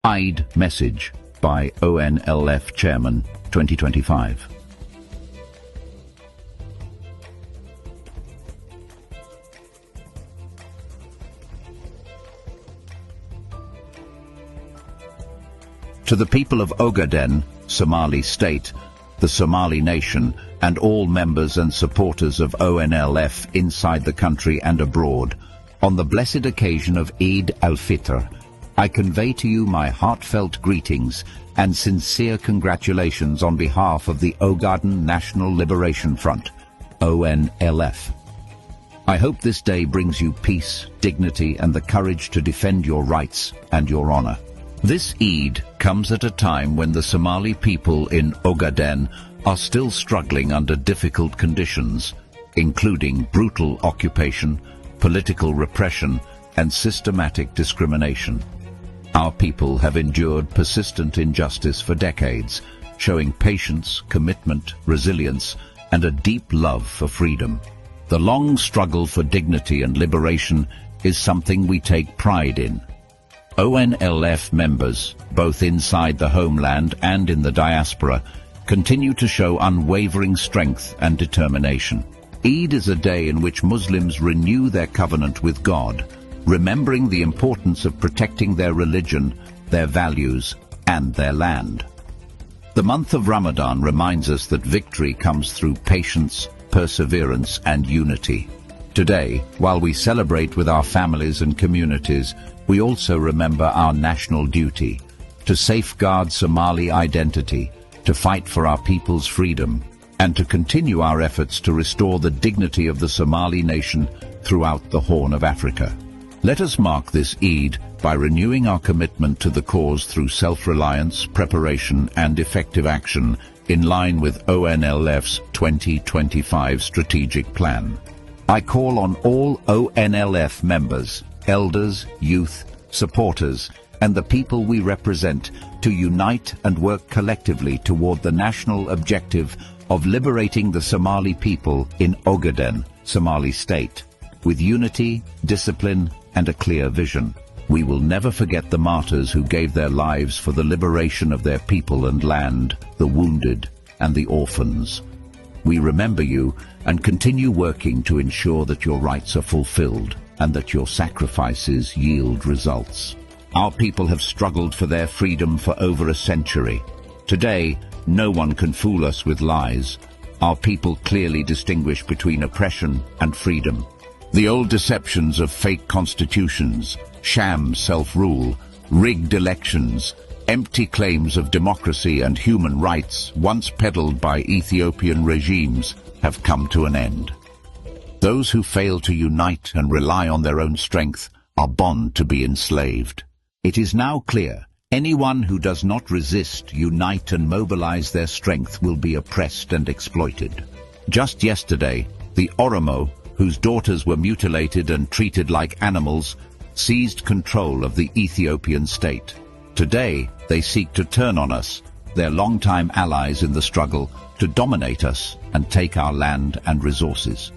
Eid Message by ONLF Chairman 2025. To the people of Ogaden, Somali State, the Somali nation, and all members and supporters of ONLF inside the country and abroad, on the blessed occasion of Eid al-Fitr, I convey to you my heartfelt greetings and sincere congratulations on behalf of the Ogaden National Liberation Front, ONLF. I hope this day brings you peace, dignity, and the courage to defend your rights and your honor. This Eid comes at a time when the Somali people in Ogaden are still struggling under difficult conditions, including brutal occupation, political repression, and systematic discrimination. Our people have endured persistent injustice for decades, showing patience, commitment, resilience, and a deep love for freedom. The long struggle for dignity and liberation is something we take pride in. ONLF members, both inside the homeland and in the diaspora, continue to show unwavering strength and determination. Eid is a day in which Muslims renew their covenant with God, remembering the importance of protecting their religion, their values, and their land. The month of Ramadan reminds us that victory comes through patience, perseverance, and unity. Today, while we celebrate with our families and communities, we also remember our national duty to safeguard Somali identity, to fight for our people's freedom, and to continue our efforts to restore the dignity of the Somali nation throughout the Horn of Africa. Let us mark this Eid by renewing our commitment to the cause through self-reliance, preparation, and effective action in line with ONLF's 2025 strategic plan. I call on all ONLF members, elders, youth, supporters, and the people we represent to unite and work collectively toward the national objective of liberating the Somali people in Ogaden, Somali State. With unity, discipline, and a clear vision, we will never forget the martyrs who gave their lives for the liberation of their people and land, the wounded, and the orphans. We remember you and continue working to ensure that your rights are fulfilled and that your sacrifices yield results. Our people have struggled for their freedom for over a century. Today, no one can fool us with lies. Our people clearly distinguish between oppression and freedom. The old deceptions of fake constitutions, sham self-rule, rigged elections, empty claims of democracy and human rights once peddled by Ethiopian regimes have come to an end. Those who fail to unite and rely on their own strength are bound to be enslaved. It is now clear, anyone who does not resist, unite and mobilize their strength will be oppressed and exploited. Just yesterday, the Oromo, whose daughters were mutilated and treated like animals, seized control of the Ethiopian state. Today, they seek to turn on us, their longtime allies in the struggle, to dominate us and take our land and resources.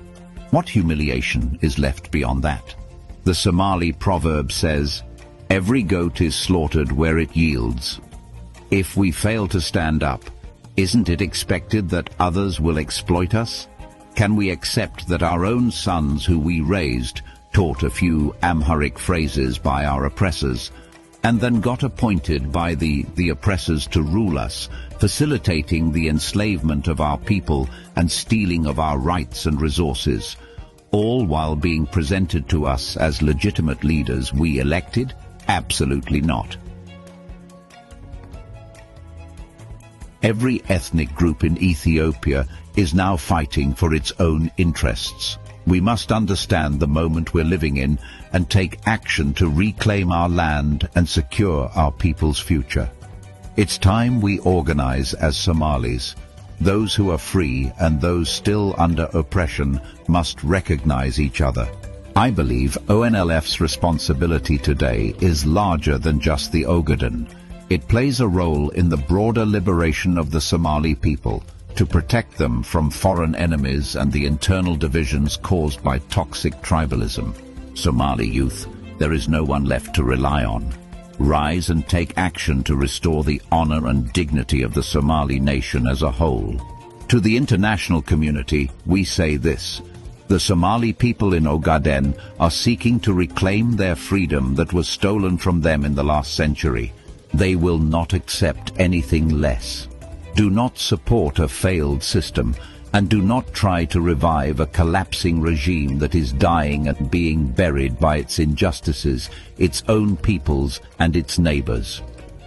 What humiliation is left beyond that? The Somali proverb says, "Every goat is slaughtered where it yields." If we fail to stand up, isn't it expected that others will exploit us? Can we accept that our own sons who we raised, taught a few Amharic phrases by our oppressors, and then got appointed by the oppressors to rule us, facilitating the enslavement of our people and stealing of our rights and resources, all while being presented to us as legitimate leaders we elected? Absolutely not. Every ethnic group in Ethiopia is now fighting for its own interests. We must understand the moment we're living in and take action to reclaim our land and secure our people's future. It's time we organize as Somalis. Those who are free and those still under oppression must recognize each other. I believe ONLF's responsibility today is larger than just the Ogaden. It plays a role in the broader liberation of the Somali people, to protect them from foreign enemies and the internal divisions caused by toxic tribalism. Somali youth, there is no one left to rely on. rise and take action to restore the honor and dignity of the Somali nation as a whole. To the international community, we say this: the Somali people in Ogaden are seeking to reclaim their freedom that was stolen from them in the last century. They will not accept anything less. Do not support a failed system, and do not try to revive a collapsing regime that is dying and being buried by its injustices, its own peoples and its neighbors.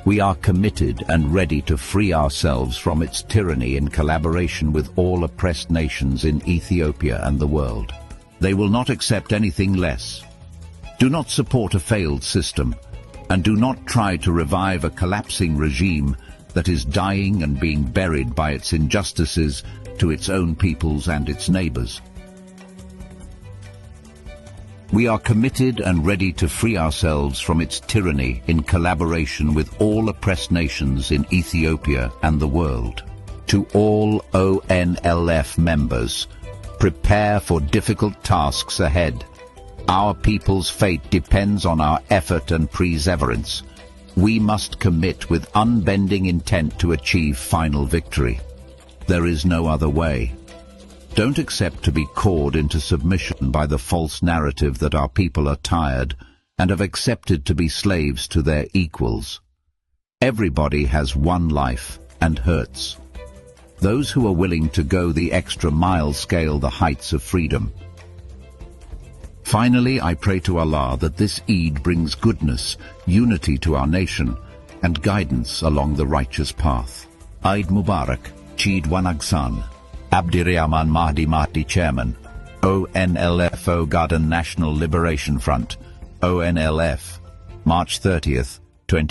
We are committed and ready to free ourselves from its tyranny in collaboration with all oppressed nations in Ethiopia and the world. They will not accept anything less. Do not support a failed system, and do not try to revive a collapsing regime that is dying and being buried by its injustices to its own peoples and its neighbors. We are committed and ready to free ourselves from its tyranny in collaboration with all oppressed nations in Ethiopia and the world. To all ONLF members, prepare for difficult tasks ahead. Our people's fate depends on our effort and perseverance. We must commit with unbending intent to achieve final victory. There is no other way. Don't accept to be cawed into submission by the false narrative that our people are tired and have accepted to be slaves to their equals. Everybody has one life and hurts. Those who are willing to go the extra mile scale the heights of freedom. Finally, I pray to Allah that this Eid brings goodness, unity to our nation, and guidance along the righteous path. Eid Mubarak, Cheed Wanagsan. Abdirhaman Mahdi Chairman, ONLF Ogaden National Liberation Front, ONLF, March 30th, 2020.